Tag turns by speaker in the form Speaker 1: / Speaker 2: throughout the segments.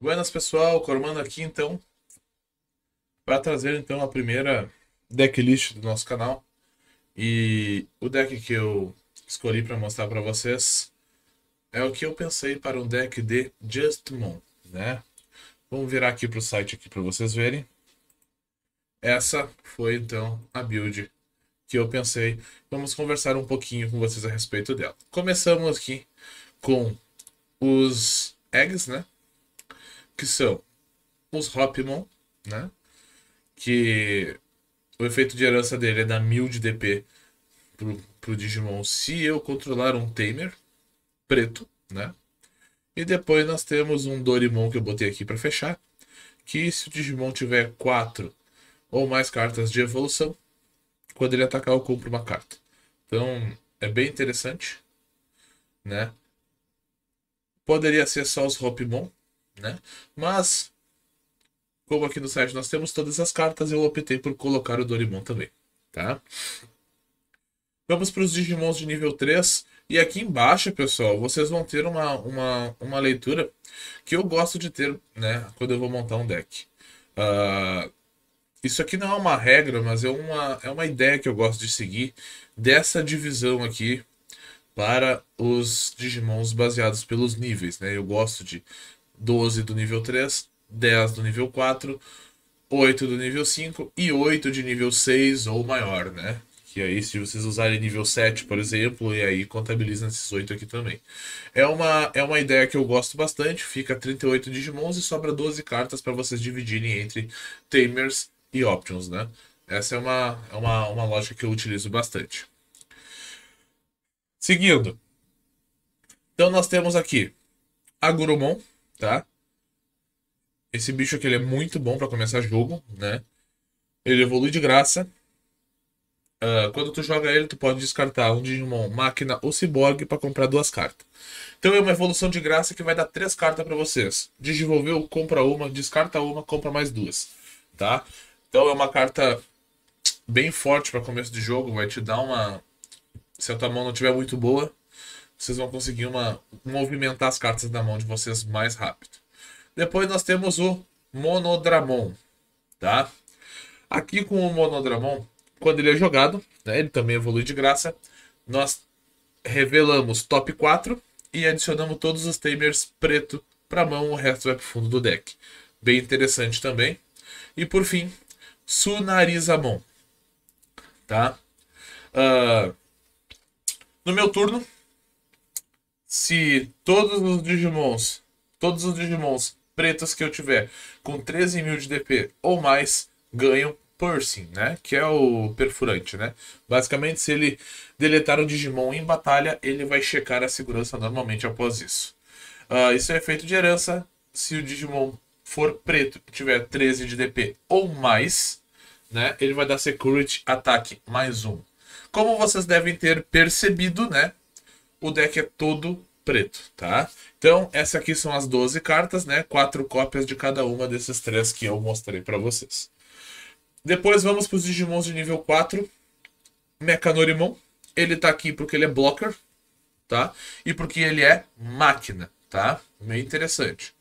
Speaker 1: Buenas pessoal, Cormano aqui então, para trazer então a primeira decklist do nosso canal. E o deck que eu escolhi para mostrar para vocês é o que eu pensei para um deck de Justmon, né? Vamos virar aqui para o site aqui para vocês verem. Essa foi então a build que eu pensei. Vamos conversar um pouquinho com vocês a respeito dela. Começamos aqui com os eggs, né? Que são os Hopmon, né? Que o efeito de herança dele é dar 1000 de DP pro Digimon se eu controlar um Tamer preto, né? E depois nós temos um Dorimon que eu botei aqui para fechar, que se o Digimon tiver 4 ou mais cartas de evolução, quando ele atacar eu compro uma carta. Então é bem interessante, né? Poderia ser só os Hopmon, né? Mas como aqui no site nós temos todas as cartas, eu optei por colocar o Dorimon também, tá? Vamos para os Digimons de nível 3. E aqui embaixo, pessoal, vocês vão ter uma leitura que eu gosto de ter, né, quando eu vou montar um deck. Uh, isso aqui não é uma regra, mas é uma ideia que eu gosto de seguir dessa divisão aqui para os Digimons baseados pelos níveis, né? Eu gosto de 12 do nível 3, 10 do nível 4, 8 do nível 5 e 8 de nível 6 ou maior, né? Que aí, se vocês usarem nível 7, por exemplo, e aí contabilizam esses 8 aqui também. É uma ideia que eu gosto bastante. Fica 38 Digimons e sobra 12 cartas para vocês dividirem entre Tamers e Options, né? Essa é uma lógica que eu utilizo bastante. Seguindo. Então, nós temos aqui Agurumon, tá? Esse bicho aqui ele é muito bom para começar jogo, né? Ele evolui de graça. Quando tu joga ele, tu pode descartar um Digimon, máquina ou ciborgue para comprar duas cartas. Então é uma evolução de graça que vai dar três cartas para vocês. Digivolveu, compra uma, descarta uma, compra mais duas, tá? Então é uma carta bem forte para começo de jogo, vai te dar uma. Se a tua mão não estiver muito boa, vocês vão conseguir movimentar as cartas da mão de vocês mais rápido. Depois nós temos o Monodramon, tá? Aqui com o Monodramon, quando ele é jogado, né, ele também evolui de graça, nós revelamos top 4 e adicionamos todos os Tamers preto para mão, o resto vai para o fundo do deck. Bem interessante também. E por fim, Sunarizamon, tá? Uh, no meu turno, se todos os Digimons pretos que eu tiver com 13.000 de DP ou mais ganham Piercing, né? Que é o perfurante, né? Basicamente, se ele deletar o Digimon em batalha, ele vai checar a segurança normalmente após isso. Isso é efeito de herança. Se o Digimon for preto e tiver 13 de DP ou mais, né? Ele vai dar Security Ataque mais um. Como vocês devem ter percebido, né? O deck é todo preto, tá? Então, essas aqui são as 12 cartas, né? 4 cópias de cada uma desses três que eu mostrei para vocês. Depois vamos para os Digimons de nível 4. Mechanorimon. Ele tá aqui porque ele é blocker, tá? E porque ele é máquina, tá? Meio interessante.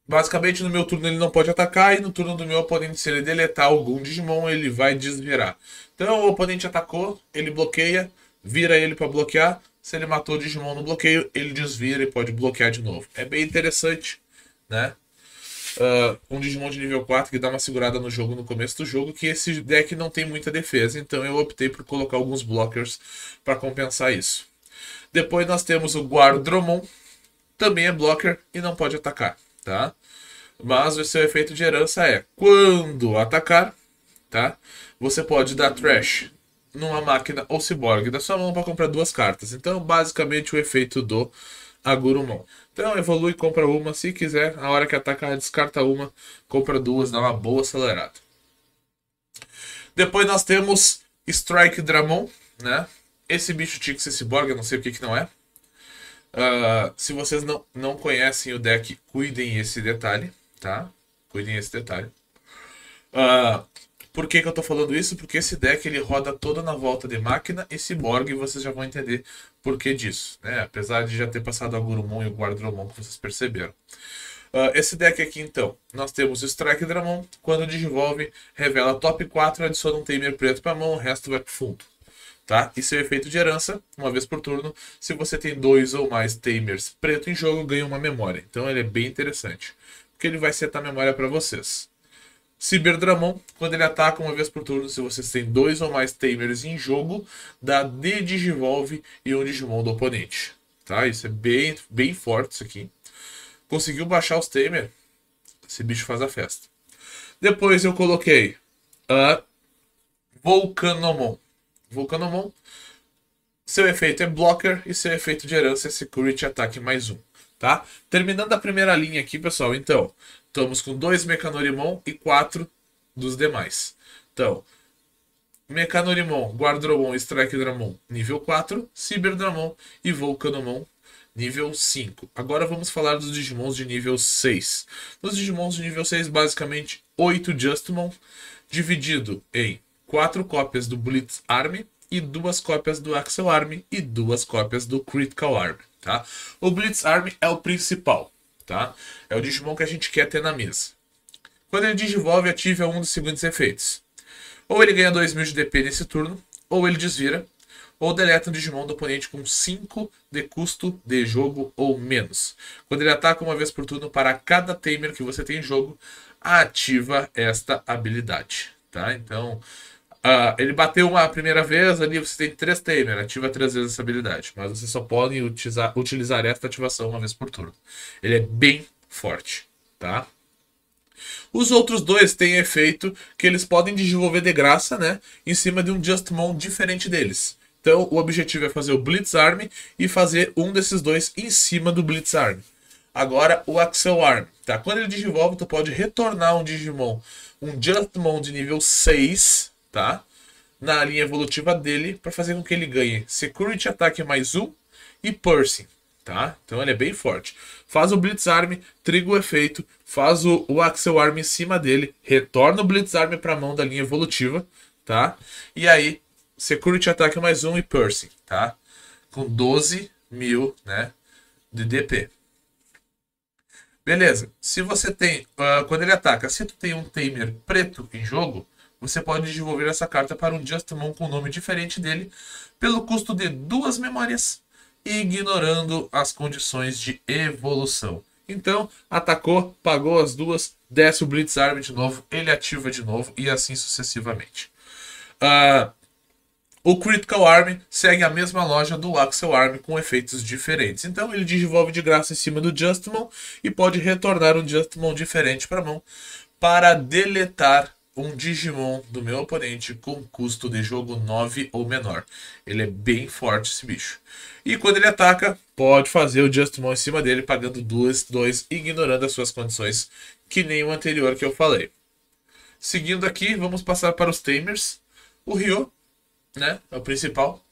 Speaker 1: Basicamente, no meu turno ele não pode atacar e no turno do meu oponente, se ele deletar algum Digimon, ele vai desvirar. Então, o oponente atacou, ele bloqueia, vira ele para bloquear. Se ele matou o Digimon no bloqueio, ele desvira e pode bloquear de novo. É bem interessante, né? Um Digimon de nível 4 que dá uma segurada no jogo no começo do jogo, que esse deck não tem muita defesa, então eu optei por colocar alguns blockers para compensar isso. Depois nós temos o Guardromon, também é blocker e não pode atacar, tá? Mas o seu efeito de herança é, quando atacar, tá? Você pode dar trash numa máquina ou ciborgue da sua mão para comprar duas cartas. Então, basicamente, o efeito do Agurumon. Então, evolui, compra uma. Se quiser, a hora que atacar, descarta uma, compra duas, dá uma boa acelerada. Depois nós temos Strike Dramon, né? Esse bicho tinha que ser ciborgue, eu não sei o que não é. Se vocês não conhecem o deck, cuidem esse detalhe, tá? Cuidem esse detalhe. Uh, Por que que eu tô falando isso? Porque esse deck ele roda toda na volta de máquina e Cyborg, e vocês já vão entender por que disso, né? Apesar de já ter passado a Agurumon e o Guardromon, que vocês perceberam. Esse deck aqui, então, nós temos o Strike Dramon. Quando digivolve, revela top 4, adiciona um Tamer preto para mão, o resto vai pro fundo. Tá? E seu efeito de herança, uma vez por turno, se você tem 2 ou mais Tamers preto em jogo, ganha uma memória. Então ele é bem interessante, porque ele vai setar memória para vocês. Cyberdramon, quando ele ataca uma vez por turno, se vocês têm 2 ou mais Tamers em jogo, dá D-Digivolve e um Digimon do oponente. Tá? Isso é bem, bem forte isso aqui. Conseguiu baixar os Tamer, esse bicho faz a festa. Depois eu coloquei a Volcanomon. Volcanomon, seu efeito é Blocker e seu efeito de herança é Security Ataque mais 1. Tá? Terminando a primeira linha aqui, pessoal, então, estamos com 2 Mechanorimon e 4 dos demais. Então, Mechanorimon, Guardromon e Strike Dramon, nível 4, Cyberdramon e Volcanomon, nível 5. Agora vamos falar dos Digimons de nível 6. Nos Digimons de nível 6, basicamente 8 Justmon, dividido em 4 cópias do Blitz Army e 2 cópias do Axel Army e 2 cópias do Critical Army, tá? O Blitz Army é o principal, tá? É o Digimon que a gente quer ter na mesa. Quando ele digivolve, ativa um dos seguintes efeitos. Ou ele ganha 2000 de DP nesse turno, ou ele desvira, ou deleta um Digimon do oponente com 5 de custo de jogo ou menos. Quando ele ataca uma vez por turno para cada Tamer que você tem em jogo, ativa esta habilidade, tá? Então, ele bateu uma primeira vez, ali você tem 3 Tamer, ativa 3 vezes essa habilidade. Mas você só pode utilizar esta ativação uma vez por turno. Ele é bem forte, tá? Os outros dois têm efeito que eles podem desenvolver de graça, né? Em cima de um Justmon diferente deles. Então, o objetivo é fazer o Blitz Army e fazer um desses dois em cima do Blitz Army. Agora, o Axel Army, tá? Quando ele digivolve, tu pode retornar um Digimon, um Justmon de nível 6, tá? Na linha evolutiva dele, para fazer com que ele ganhe Security Ataque mais 1 e Piercing, tá? Então ele é bem forte. Faz o Blitz Army, triga o efeito, faz o Axel Army em cima dele, retorna o Blitz Army para a mão da linha evolutiva, tá? E aí, Security Ataque mais 1 e Piercing, tá? Com 12.000, né, de DP. Beleza. Se você tem, quando ele ataca, se tu tem um Tamer preto em jogo, você pode desenvolver essa carta para um Justmon com nome diferente dele, pelo custo de 2 memórias, ignorando as condições de evolução. Então, atacou, pagou as 2, desce o Blitz Army de novo, ele ativa de novo e assim sucessivamente. O Critical Army segue a mesma loja do Axel Army com efeitos diferentes. Então ele desenvolve de graça em cima do Justmon e pode retornar um Justmon diferente para a mão para deletar um Digimon do meu oponente com custo de jogo 9 ou menor. Ele é bem forte esse bicho. E quando ele ataca, pode fazer o Justmon em cima dele pagando 2, ignorando as suas condições, que nem o anterior que eu falei. Seguindo aqui, vamos passar para os Tamers. O Ryo, né? É o principal.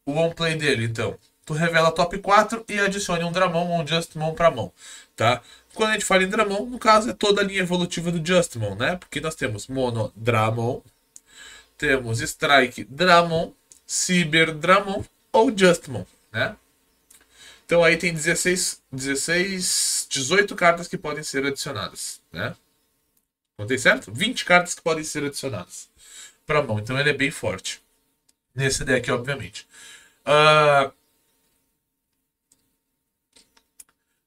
Speaker 1: O on play dele, então. Tu revela top 4 e adicione um Dramon ou um Justmon pra mão, tá? Quando a gente fala em Dramon, no caso é toda a linha evolutiva do Justmon, né? Porque nós temos Mono Dramon, temos Strike Dramon, Cyber Dramon ou Justmon, né? Então aí tem 18 cartas que podem ser adicionadas, né? Contei certo? 20 cartas que podem ser adicionadas pra mão. Então ele é bem forte. Nesse deck, obviamente.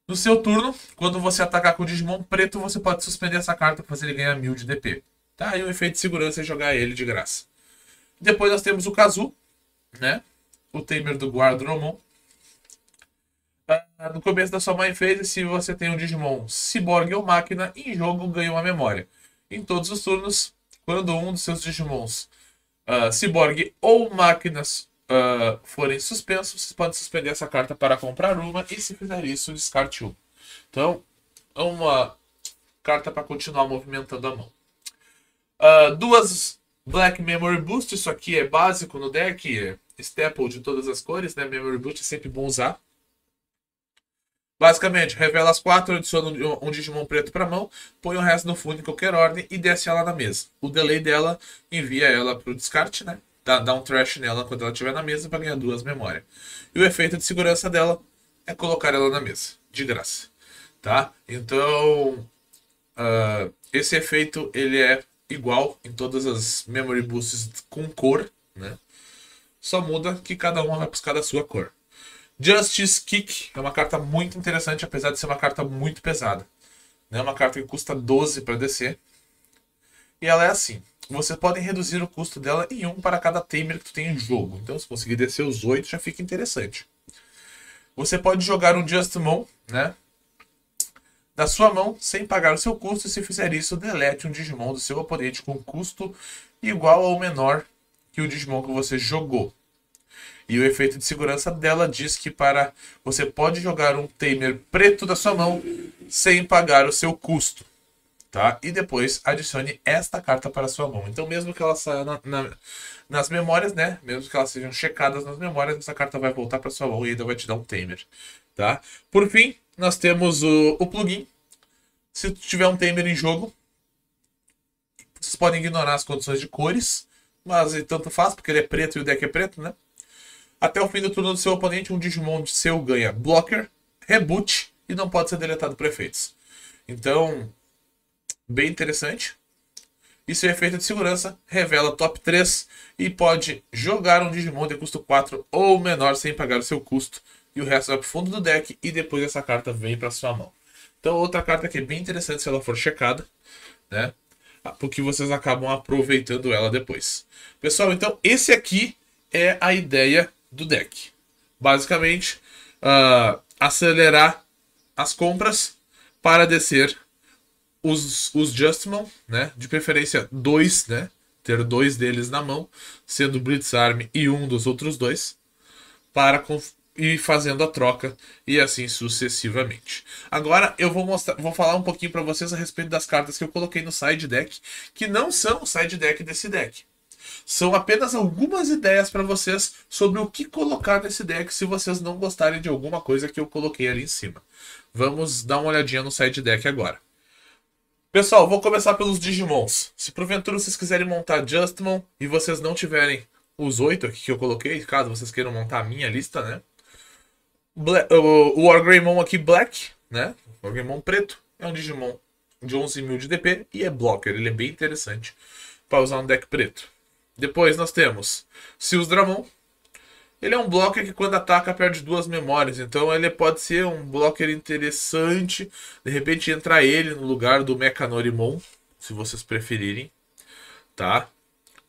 Speaker 1: No seu turno, quando você atacar com o Digimon preto, você pode suspender essa carta para fazer ele ganhar 1000 de DP. Tá? E o efeito de segurança é jogar ele de graça. Depois nós temos o Kazu, né? O Tamer do Guardromon. No começo da sua main phase, se você tem um Digimon Cyborg ou Máquina, em jogo ganha uma memória. Em todos os turnos, quando um dos seus Digimons Cyborg ou Máquinas forem suspensos, você pode suspender essa carta para comprar uma e, se fizer isso, descarte uma. Então, é uma carta para continuar movimentando a mão. 2 Black Memory Boost, isso aqui é básico no deck, é staple de todas as cores, né? Memory Boost é sempre bom usar. Basicamente, revela as 4, adiciona um Digimon preto para mão, põe o resto no fundo em qualquer ordem e desce ela na mesa. O delay dela envia ela para o descarte, né? Dá um trash nela quando ela estiver na mesa para ganhar 2 memórias. E o efeito de segurança dela é colocar ela na mesa, de graça. Tá? Então, esse efeito ele é igual em todas as Memory Boosts com cor, né? Só muda que cada uma vai buscar da sua cor. Justice Kick é uma carta muito interessante, apesar de ser uma carta muito pesada. É uma carta que custa 12 para descer. E ela é assim. Você pode reduzir o custo dela em 1 para cada Tamer que tu tem em jogo. Então, se conseguir descer os 8, já fica interessante. Você pode jogar um Justmon, né? Da sua mão, sem pagar o seu custo. E se fizer isso, delete um Digimon do seu oponente com custo igual ou menor que o Digimon que você jogou. E o efeito de segurança dela diz que você pode jogar um Tamer preto da sua mão sem pagar o seu custo. Tá? E depois adicione esta carta para a sua mão. Então, mesmo que ela saia nas memórias, né? Mesmo que elas sejam checadas nas memórias, essa carta vai voltar para sua mão e ainda vai te dar um Tamer. Tá? Por fim, nós temos o plugin. Se tiver um Tamer em jogo, vocês podem ignorar as condições de cores, mas tanto faz, porque ele é preto e o deck é preto, né? Até o fim do turno do seu oponente, um Digimon seu ganha Blocker, Reboot e não pode ser deletado por efeitos. Então, bem interessante. E seu efeito de segurança revela top 3 e pode jogar um Digimon de custo 4 ou menor sem pagar o seu custo. E o resto vai para o fundo do deck e depois essa carta vem para sua mão. Então, outra carta que é bem interessante se ela for checada, né? Porque vocês acabam aproveitando ela depois. Pessoal, então esse aqui é a ideia do deck. Basicamente, acelerar as compras para descer os Justmon, né? De preferência 2, né? Ter 2 deles na mão, sendo Blitzarm e um dos outros 2, para ir fazendo a troca e assim sucessivamente. Agora eu vou falar um pouquinho para vocês a respeito das cartas que eu coloquei no side deck, que não são o side deck desse deck. São apenas algumas ideias para vocês sobre o que colocar nesse deck se vocês não gostarem de alguma coisa que eu coloquei ali em cima. Vamos dar uma olhadinha no side deck agora. Pessoal, vou começar pelos Digimons. Se porventura vocês quiserem montar Justmon e vocês não tiverem os 8 aqui que eu coloquei, caso vocês queiram montar a minha lista, né? O Wargreymon aqui Black, né? O Wargreymon preto é um Digimon de 11.000 de DP e é blocker. Ele é bem interessante para usar um deck preto. Depois nós temos Seals-Dramon. Ele é um blocker que quando ataca perde 2 memórias. Então ele pode ser um blocker interessante. De repente entrar ele no lugar do Mechanorimon, se vocês preferirem. Tá?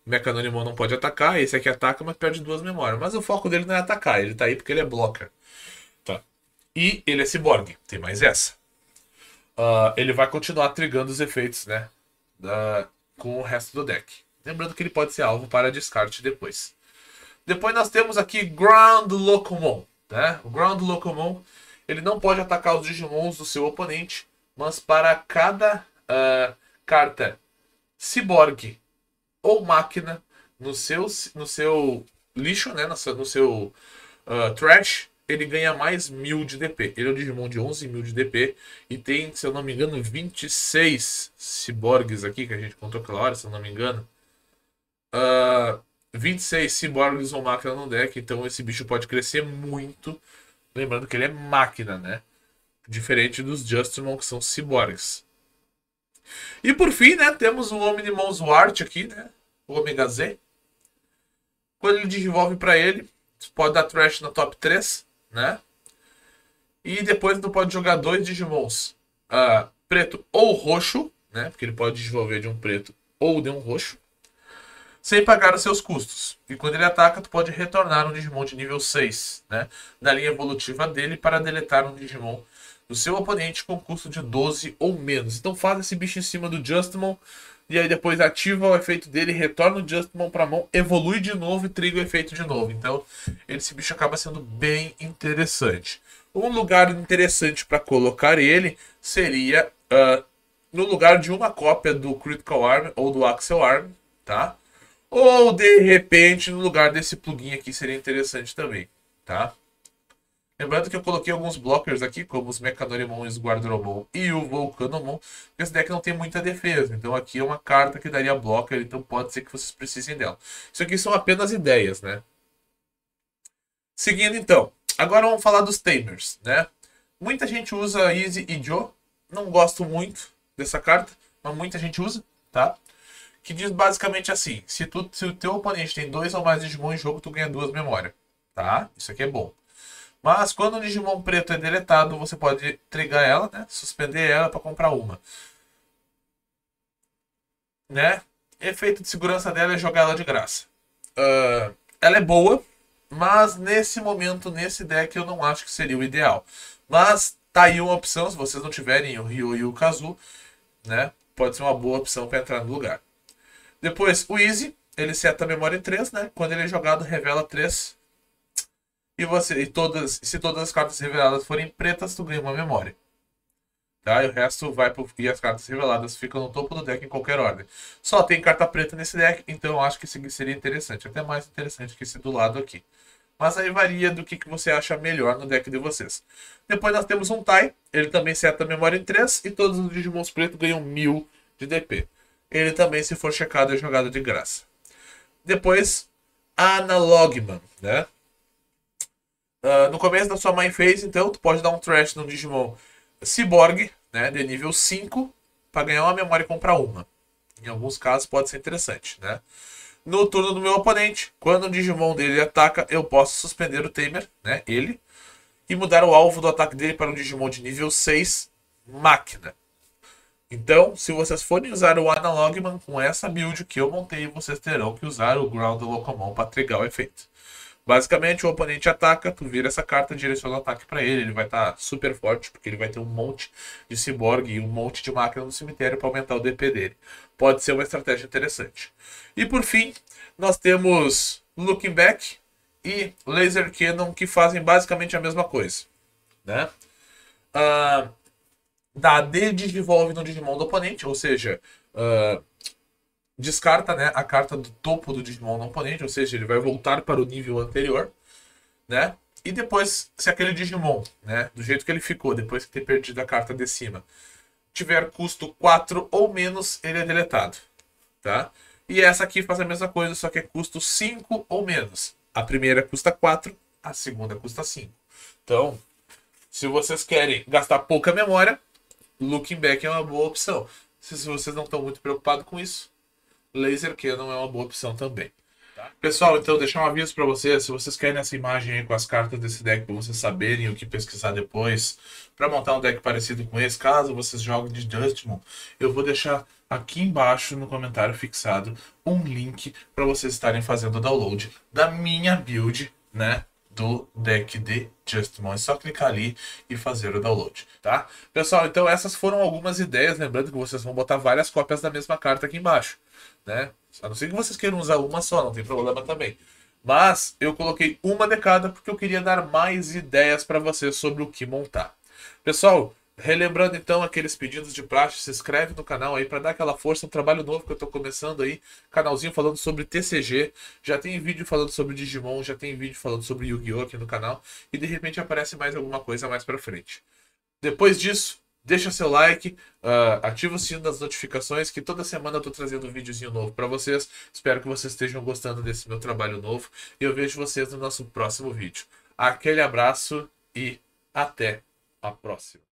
Speaker 1: O Mechanorimon não pode atacar. Esse aqui ataca, mas perde 2 memórias. Mas o foco dele não é atacar. Ele tá aí porque ele é blocker. Tá? E ele é Cyborg. Tem mais essa. Ele vai continuar trigando os efeitos, né? Com o resto do deck. Lembrando que ele pode ser alvo para descarte depois. Depois nós temos aqui Ground Locomon. Né? O Ground Locomon ele não pode atacar os Digimons do seu oponente, mas para cada carta Cyborg ou máquina no seu lixo, né? no seu trash, ele ganha mais 1000 de DP. Ele é um Digimon de 11.000 de DP e tem, se eu não me engano, 26 Cyborgs aqui, que a gente contou aquela hora, se eu não me engano. 26 Cyborgs ou máquina no deck, então esse bicho pode crescer muito. Lembrando que ele é máquina, né? Diferente dos Justmon, que são Cyborgs. E por fim, né, temos o Omnimon Zwart aqui, né? O Omega Z. Quando ele desenvolve para ele, você pode dar trash na top 3, né? E depois tu pode jogar 2 Digimons preto ou roxo, né? Porque ele pode desenvolver de um preto ou de um roxo, sem pagar os seus custos. E quando ele ataca, tu pode retornar um Digimon de nível 6, né? Da linha evolutiva dele para deletar um Digimon do seu oponente com custo de 12 ou menos. Então faz esse bicho em cima do Justmon, e aí depois ativa o efeito dele, retorna o Justmon para a mão, evolui de novo e triga o efeito de novo. Então esse bicho acaba sendo bem interessante. Um lugar interessante para colocar ele seria no lugar de uma cópia do Critical Arm ou do Axel Arm, tá? Ou, de repente, no lugar desse plugin aqui seria interessante também, tá? Lembrando que eu coloquei alguns blockers aqui, como os Mechanorimon, os Guardromon e o Volcanomon, porque esse deck não tem muita defesa. Então aqui é uma carta que daria blocker, então pode ser que vocês precisem dela. Isso aqui são apenas ideias, né? Seguindo então, agora vamos falar dos Tamers, né? Muita gente usa Easy e Joe, não gosto muito dessa carta, mas muita gente usa, tá? Que diz basicamente assim, se o teu oponente tem 2 ou mais Digimon em jogo, tu ganha 2 memórias, tá? Isso aqui é bom. Mas quando o Digimon preto é deletado, você pode trigar ela, né? Suspender ela para comprar uma. Né? Efeito de segurança dela é jogar ela de graça. Ela é boa, mas nesse momento, nesse deck, eu não acho que seria o ideal. Mas tá aí uma opção, se vocês não tiverem o Ryu e o Kazu, né? Pode ser uma boa opção para entrar no lugar. Depois, o Easy, ele seta a memória em 3, né? Quando ele é jogado, revela 3. Se todas as cartas reveladas forem pretas, tu ganha uma memória. Tá? E o resto vai pro... E as cartas reveladas ficam no topo do deck em qualquer ordem. Só tem carta preta nesse deck, então eu acho que esse seria interessante. Até mais interessante que esse do lado aqui. Mas aí varia do que você acha melhor no deck de vocês. Depois nós temos um Tai. Ele também seta a memória em 3. E todos os Digimons pretos ganham 1000 de DP. Ele também, se for checado, é jogado de graça. Depois, Analogman, né? No começo da sua main phase, então, tu pode dar um trash no Digimon Cyborg, né, de nível 5, para ganhar uma memória e comprar uma. Em alguns casos pode ser interessante, né? No turno do meu oponente, quando o Digimon dele ataca, eu posso suspender o Tamer, né, ele, e mudar o alvo do ataque dele para um Digimon de nível 6, Máquina. Então, se vocês forem usar o Analogman com essa build que eu montei, vocês terão que usar o Ground Locomon para trigar o efeito. Basicamente, o oponente ataca, tu vira essa carta e direciona o ataque para ele. Ele vai estar super forte, porque ele vai ter um monte de ciborgue e um monte de máquina no cemitério para aumentar o DP dele. Pode ser uma estratégia interessante. E por fim, nós temos Looking Back e Laser Cannon, que fazem basicamente a mesma coisa, né? Dá Digivolve no Digimon do oponente, ou seja, descarta, né, a carta do topo do Digimon no oponente, ou seja, ele vai voltar para o nível anterior, né? E depois, se aquele Digimon, né, do jeito que ele ficou, depois que ter perdido a carta de cima, tiver custo 4 ou menos, ele é deletado, tá? E essa aqui faz a mesma coisa, só que é custo 5 ou menos. A primeira custa 4, a segunda custa 5. Então, se vocês querem gastar pouca memória, Looking Back é uma boa opção. Se vocês não estão muito preocupados com isso, Laser Cannon é uma boa opção também. Tá? Pessoal, então deixar um aviso para vocês, se vocês querem essa imagem aí com as cartas desse deck para vocês saberem o que pesquisar depois, para montar um deck parecido com esse, caso vocês joguem de Dustmon, eu vou deixar aqui embaixo no comentário fixado um link para vocês estarem fazendo o download da minha build, né, do deck de Justmon. É só clicar ali e fazer o download, tá? Pessoal, então essas foram algumas ideias, lembrando que vocês vão botar várias cópias da mesma carta aqui embaixo, né? A não ser que vocês queiram usar uma só, não tem problema também. Mas eu coloquei uma de cada porque eu queria dar mais ideias para vocês sobre o que montar. Pessoal, relembrando então aqueles pedidos de praxe, se inscreve no canal aí para dar aquela força, um trabalho novo que eu tô começando aí, canalzinho falando sobre TCG, já tem vídeo falando sobre Digimon, já tem vídeo falando sobre Yu-Gi-Oh! Aqui no canal, e de repente aparece mais alguma coisa mais pra frente. Depois disso, deixa seu like, ativa o sino das notificações, que toda semana eu tô trazendo um videozinho novo para vocês. Espero que vocês estejam gostando desse meu trabalho novo, e eu vejo vocês no nosso próximo vídeo. Aquele abraço e até a próxima.